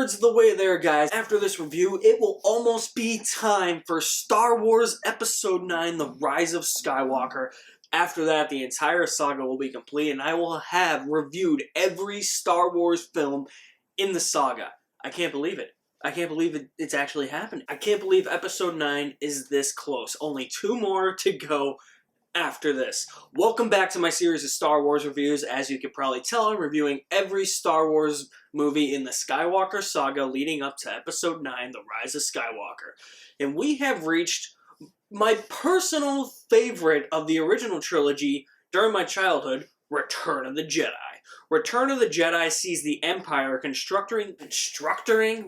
2/3 of the way there, guys. After this review, it will almost be time for Star Wars Episode 9, The Rise of Skywalker. After that, the entire saga will be complete, and I will have reviewed every Star Wars film in the saga. I can't believe it. I can't believe it's actually happening. I can't believe Episode 9 is this close. Only 2 more to go after this. Welcome back to my series of Star Wars reviews. As you can probably tell, I'm reviewing every Star Wars movie in the Skywalker Saga leading up to Episode 9, The Rise of Skywalker. And we have reached my personal favorite of the original trilogy during my childhood, Return of the Jedi. Return of the Jedi sees the Empire constructing?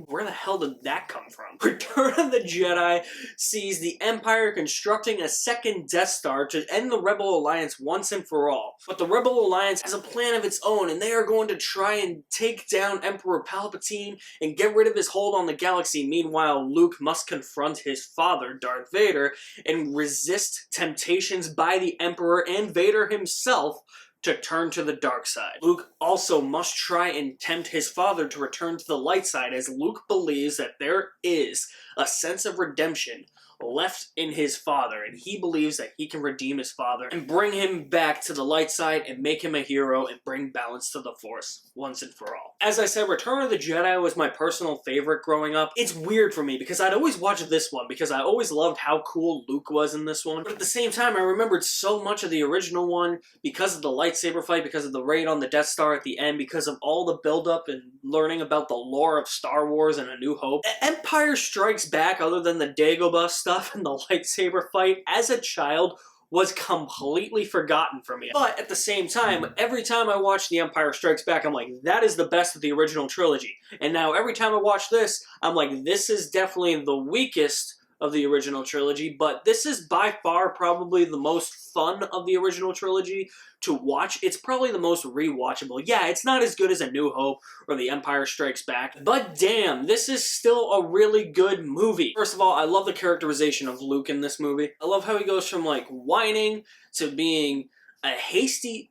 Where the hell did that come from? Return of the Jedi sees the Empire constructing a second Death Star to end the Rebel Alliance once and for all. But the Rebel Alliance has a plan of its own, and they are going to try and take down Emperor Palpatine and get rid of his hold on the galaxy. Meanwhile, Luke must confront his father, Darth Vader, and resist temptations by the Emperor and Vader himself to turn to the dark side. Luke also must try and tempt his father to return to the light side, as Luke believes that there is a sense of redemption left in his father, and he believes that he can redeem his father and bring him back to the light side and make him a hero and bring balance to the Force once and for all. As I said, Return of the Jedi was my personal favorite growing up. It's weird for me because I'd always watch this one because I always loved how cool Luke was in this one, but at the same time I remembered so much of the original one because of the lightsaber fight, because of the raid on the Death Star at the end, because of all the build-up and learning about the lore of Star Wars and A New Hope. Empire Strikes Back, other than the Dagobah stuff and the lightsaber fight, as a child was completely forgotten from me. But at the same time, every time I watch The Empire Strikes Back, I'm like, that is the best of the original trilogy. And now every time I watch this, I'm like, this is definitely the weakest of the original trilogy, but this is by far probably the most fun of the original trilogy to watch. It's probably the most rewatchable. Yeah, it's not as good as A New Hope or The Empire Strikes Back, but damn, this is still a really good movie. First of all, I love the characterization of Luke in this movie. I love how he goes from like whining to being a hasty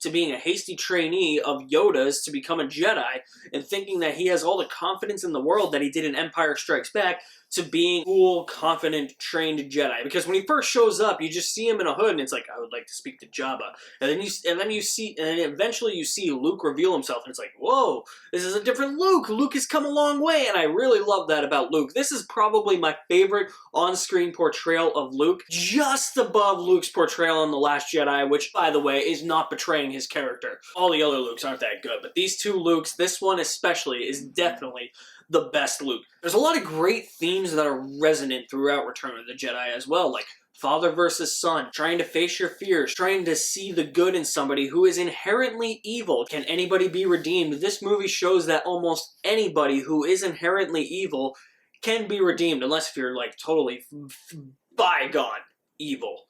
trainee of Yoda's to become a Jedi, and thinking that he has all the confidence in the world that he did in Empire Strikes Back, to being cool, confident, trained Jedi. Because when he first shows up, you just see him in a hood, and it's like, I would like to speak to Jabba. And then eventually you see Luke reveal himself, and it's like, whoa, this is a different Luke. Luke has come a long way, and I really love that about Luke. This is probably my favorite on-screen portrayal of Luke, just above Luke's portrayal in The Last Jedi, which, by the way, is not betraying his character. All the other Lukes aren't that good, but these two Lukes, this one especially, is definitely the best Luke. There's a lot of great themes that are resonant throughout Return of the Jedi as well, like father versus son, trying to face your fears, trying to see the good in somebody who is inherently evil. Can anybody be redeemed? This movie shows that almost anybody who is inherently evil can be redeemed, unless if you're like totally bygone evil.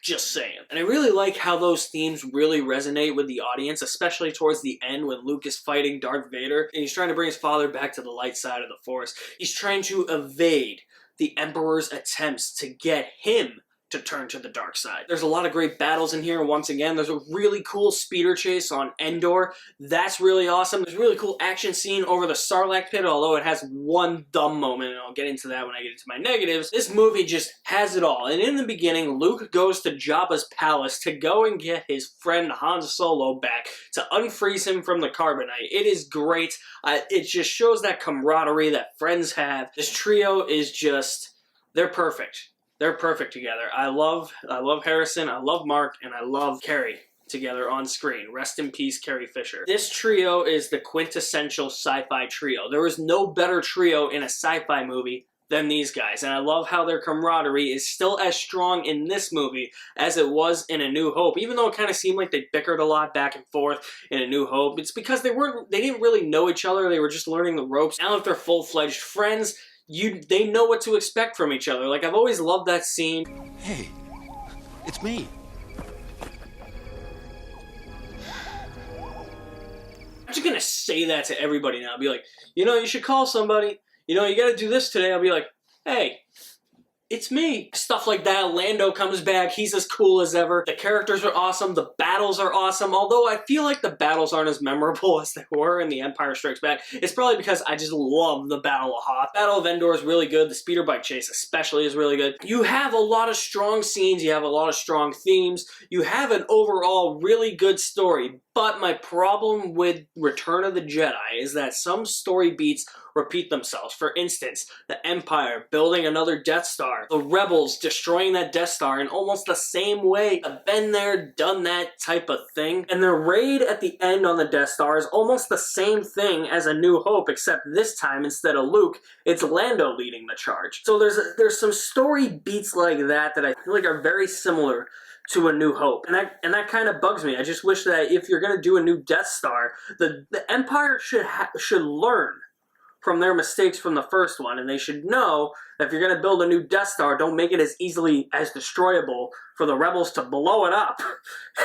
Just saying. And I really like how those themes really resonate with the audience, especially towards the end when Luke is fighting Darth Vader and he's trying to bring his father back to the light side of the Force. He's trying to evade the Emperor's attempts to get him to turn to the dark side. There's a lot of great battles in here, and once again, there's a really cool speeder chase on Endor. That's really awesome. There's a really cool action scene over the Sarlacc pit, although it has one dumb moment, and I'll get into that when I get into my negatives. This movie just has it all. And in the beginning, Luke goes to Jabba's palace to go and get his friend Han Solo back, to unfreeze him from the carbonite. It is great. It just shows that camaraderie that friends have. This trio is just, they're perfect. They're perfect together. I love Harrison, I love Mark, and I love Carrie together on screen. Rest in peace, Carrie Fisher. This trio is the quintessential sci-fi trio. There is no better trio in a sci-fi movie than these guys, and I love how their camaraderie is still as strong in this movie as it was in A New Hope. Even though it kind of seemed like they bickered a lot back and forth in A New Hope, it's because they didn't really know each other. They were just learning the ropes. Now that they're full-fledged friends, they know what to expect from each other. Like, I've always loved that scene. Hey, it's me. I'm just gonna say that to everybody now. Be like, you know, you should call somebody. You know, you gotta do this today. I'll be like, hey, it's me. Stuff like that. Lando comes back. He's as cool as ever. The characters are awesome. The battles are awesome. Although I feel like the battles aren't as memorable as they were in The Empire Strikes Back. It's probably because I just love the Battle of Hoth. Battle of Endor is really good. The speeder bike chase especially is really good. You have a lot of strong scenes. You have a lot of strong themes. You have an overall really good story. But my problem with Return of the Jedi is that some story beats repeat themselves. For instance, the Empire building another Death Star, the Rebels destroying that Death Star in almost the same way. I've been there, done that type of thing. And the raid at the end on the Death Star is almost the same thing as A New Hope, except this time, instead of Luke, it's Lando leading the charge. So there's some story beats like that that I feel like are very similar to A New Hope. And that kind of bugs me. I just wish that if you're going to do a new Death Star, the Empire should learn from their mistakes from the first one, and they should know that if you're going to build a new Death Star, don't make it as easily as destroyable for the Rebels to blow it up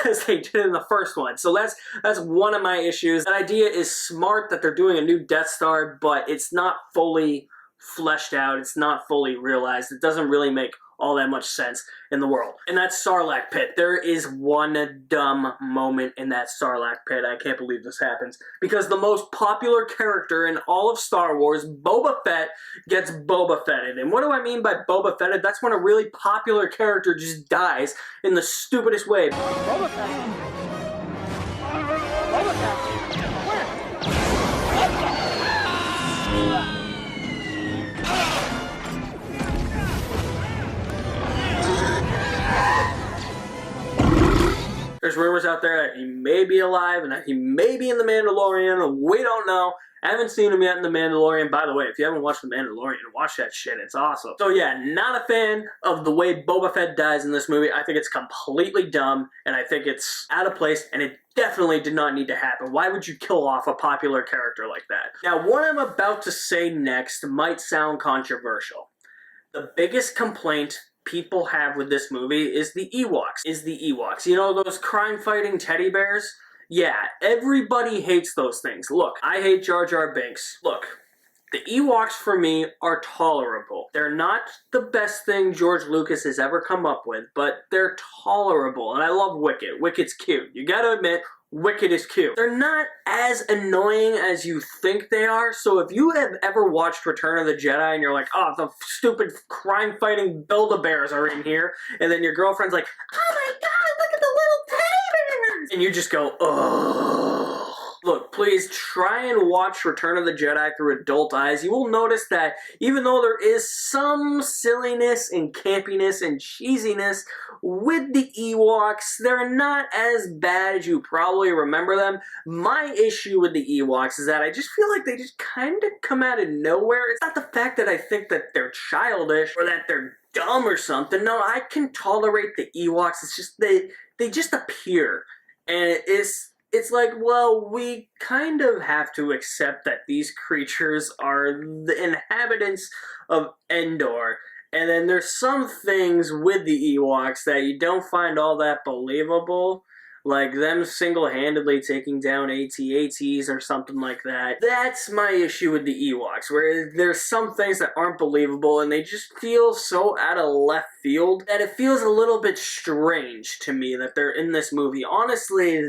as they did in the first one. So that's one of my issues. That idea is smart that they're doing a new Death Star, but it's not fully fleshed out. It's not fully realized. It doesn't really make all that much sense in the world. And that Sarlacc pit, there is one dumb moment in that Sarlacc pit. I can't believe this happens. Because the most popular character in all of Star Wars, Boba Fett, gets Boba Fetted. And what do I mean by Boba Fetted? That's when a really popular character just dies in the stupidest way. Boba Fett. Boba Fett. There's rumors out there that he may be alive and that he may be in The Mandalorian. We don't know. I haven't seen him yet in The Mandalorian. By the way, if you haven't watched The Mandalorian, watch that shit. It's awesome. So yeah, not a fan of the way Boba Fett dies in this movie. I think it's completely dumb, and I think it's out of place, and it definitely did not need to happen. Why would you kill off a popular character like that? Now, what I'm about to say next might sound controversial. The biggest complaint people have with this movie is the Ewoks. You know, those crime-fighting teddy bears? Yeah, everybody hates those things. Look, I hate Jar Jar Binks. Look, the Ewoks for me are tolerable. They're not the best thing George Lucas has ever come up with, but they're tolerable. And I love Wicket. Wicket's cute. You gotta admit, Wicket is cute. They're not as annoying as you think they are, so if you have ever watched Return of the Jedi and you're like, oh, the stupid crime-fighting Build-A-Bears are in here, and then your girlfriend's like, oh my god, look at the little teddy bears! And you just go, ugh. Look, please try and watch Return of the Jedi through adult eyes. You will notice that even though there is some silliness and campiness and cheesiness with the Ewoks, they're not as bad as you probably remember them. My issue with the Ewoks is that I just feel like they just kind of come out of nowhere. It's not the fact that I think that they're childish or that they're dumb or something. No, I can tolerate the Ewoks. It's just they just appear. And it's like, well, we kind of have to accept that these creatures are the inhabitants of Endor. And then there's some things with the Ewoks that you don't find all that believable. Like them single-handedly taking down AT-ATs or something like that. That's my issue with the Ewoks, where there's some things that aren't believable and they just feel so out of left field that it feels a little bit strange to me that they're in this movie. Honestly,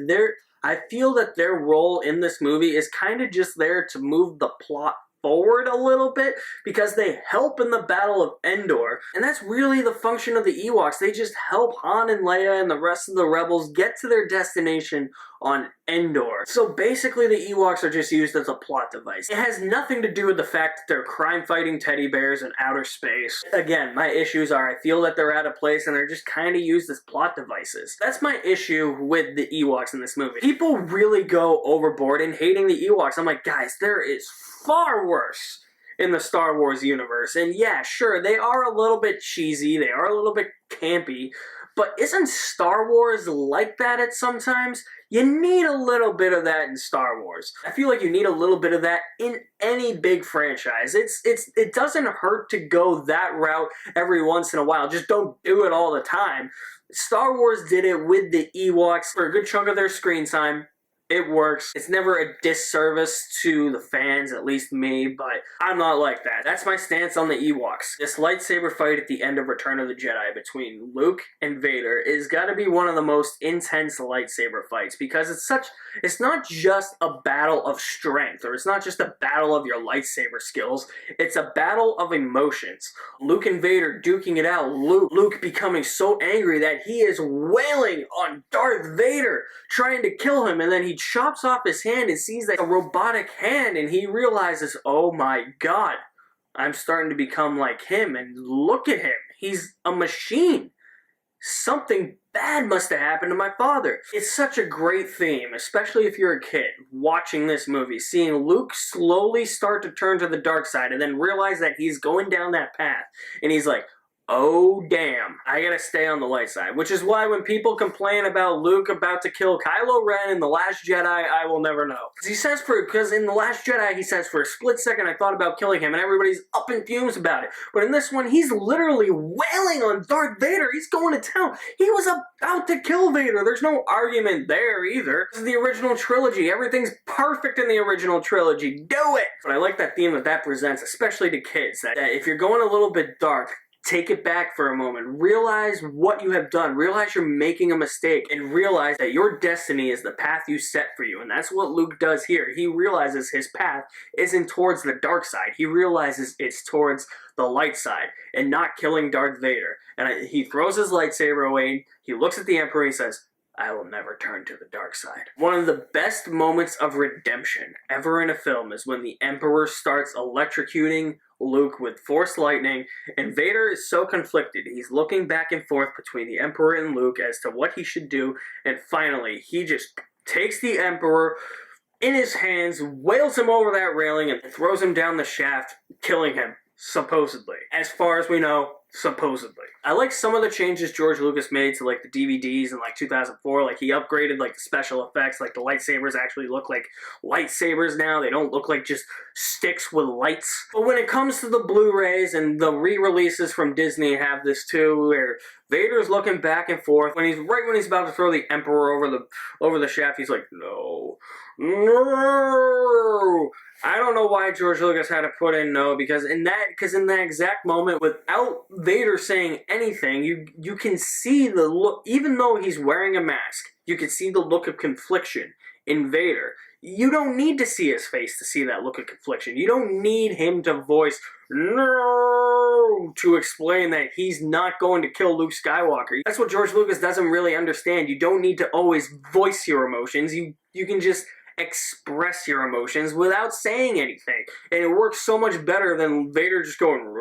I feel that their role in this movie is kind of just there to move the plot forward a little bit because they help in the Battle of Endor, and that's really the function of the Ewoks. They just help Han and Leia and the rest of the rebels get to their destination on Endor. So basically the Ewoks are just used as a plot device. It has nothing to do with the fact that they're crime-fighting teddy bears in outer space. Again, my issues are I feel that they're out of place and they're just kind of used as plot devices. That's my issue with the Ewoks in this movie. People really go overboard in hating the Ewoks. I'm like, guys, there is far worse in the Star Wars universe. And yeah, sure, they are a little bit cheesy, they are a little bit campy, but isn't Star Wars like that at sometimes? You need a little bit of that in Star Wars. I feel like you need a little bit of that in any big franchise. It doesn't hurt to go that route every once in a while. Just don't do it all the time. Star Wars did it with the Ewoks for a good chunk of their screen time. It works. It's never a disservice to the fans, at least me, but I'm not like that. That's my stance on the Ewoks. This lightsaber fight at the end of Return of the Jedi between Luke and Vader is gotta be one of the most intense lightsaber fights, because it's not just a battle of strength, or it's not just a battle of your lightsaber skills, it's a battle of emotions. Luke and Vader duking it out, Luke becoming so angry that he is wailing on Darth Vader, trying to kill him, and then he chops off his hand and sees that a robotic hand, and he realizes, oh my god, I'm starting to become like him, and look at him, he's a machine. Something bad must have happened to my father. It's such a great theme, especially if you're a kid watching this movie, seeing Luke slowly start to turn to the dark side and then realize that he's going down that path, and he's like, oh damn, I gotta stay on the light side. Which is why when people complain about Luke about to kill Kylo Ren in The Last Jedi, I will never know. Because in The Last Jedi, he says, for a split second I thought about killing him, and everybody's up in fumes about it. But in this one, he's literally wailing on Darth Vader. He's going to town. He was about to kill Vader. There's no argument there either. This is the original trilogy. Everything's perfect in the original trilogy. Do it! But I like that theme that presents, especially to kids, that if you're going a little bit dark, take it back for a moment. Realize what you have done. Realize you're making a mistake. And realize that your destiny is the path you set for you. And that's what Luke does here. He realizes his path isn't towards the dark side. He realizes it's towards the light side. And not killing Darth Vader. And he throws his lightsaber away. He looks at the Emperor and he says, I will never turn to the dark side. One of the best moments of redemption ever in a film is when the Emperor starts electrocuting Luke with Force lightning, and Vader is so conflicted. He's looking back and forth between the Emperor and Luke as to what he should do, and finally, he just takes the Emperor in his hands, wails him over that railing, and throws him down the shaft, killing him. Supposedly. As far as we know, supposedly. I like some of the changes George Lucas made to like the DVDs in like 2004. Like he upgraded like the special effects. Like the lightsabers actually look like lightsabers now. They don't look like just sticks with lights. But when it comes to the Blu-rays, and the re-releases from Disney have this too, where Vader's looking back and forth when he's about to throw the Emperor over the shaft, he's like, no. I don't know why George Lucas had to put in no, because in that exact moment, without Vader saying anything, you can see the look, even though he's wearing a mask, you can see the look of confliction in Vader. You don't need to see his face to see that look of confliction. You don't need him to voice no to explain that he's not going to kill Luke Skywalker. That's what George Lucas doesn't really understand. You don't need to always voice your emotions. You can just express your emotions without saying anything. And it works so much better than Vader just going,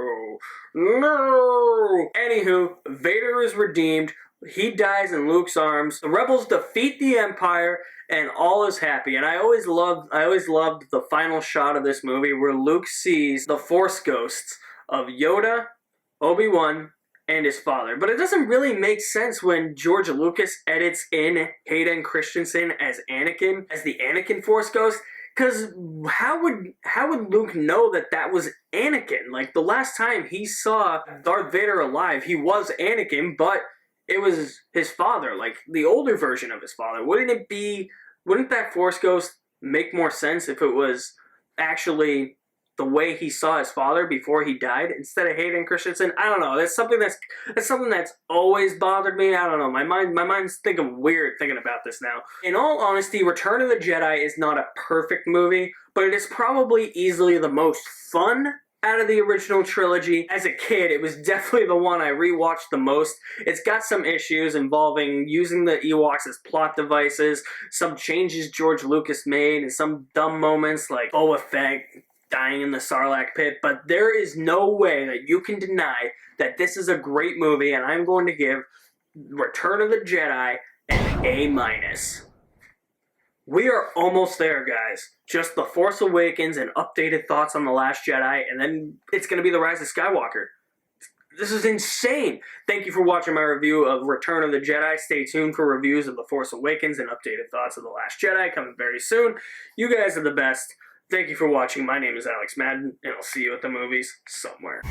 no. Anywho, Vader is redeemed. He dies in Luke's arms. The rebels defeat the Empire, and all is happy. And I always loved the final shot of this movie where Luke sees the Force ghosts of Yoda, Obi-Wan, and his father. But it doesn't really make sense when George Lucas edits in Hayden Christensen as Anakin, as the Anakin Force Ghost, because how would Luke know that was Anakin? Like, the last time he saw Darth Vader alive, he was Anakin, but it was his father, like, the older version of his father. Wouldn't that Force Ghost make more sense if it was actually the way he saw his father before he died instead of Hayden Christensen? I don't know. That's something that's always bothered me. I don't know. My mind's thinking weird thinking about this now. In all honesty, Return of the Jedi is not a perfect movie, but it is probably easily the most fun out of the original trilogy. As a kid, it was definitely the one I rewatched the most. It's got some issues involving using the Ewoks as plot devices, some changes George Lucas made, and some dumb moments like Boba Fett dying in the Sarlacc pit, but there is no way that you can deny that this is a great movie, and I'm going to give Return of the Jedi an A-. We are almost there, guys. Just The Force Awakens and updated thoughts on The Last Jedi, and then it's going to be The Rise of Skywalker. This is insane. Thank you for watching my review of Return of the Jedi. Stay tuned for reviews of The Force Awakens and updated thoughts of The Last Jedi coming very soon. You guys are the best. Thank you for watching. My name is Alex Madden, and I'll see you at the movies somewhere.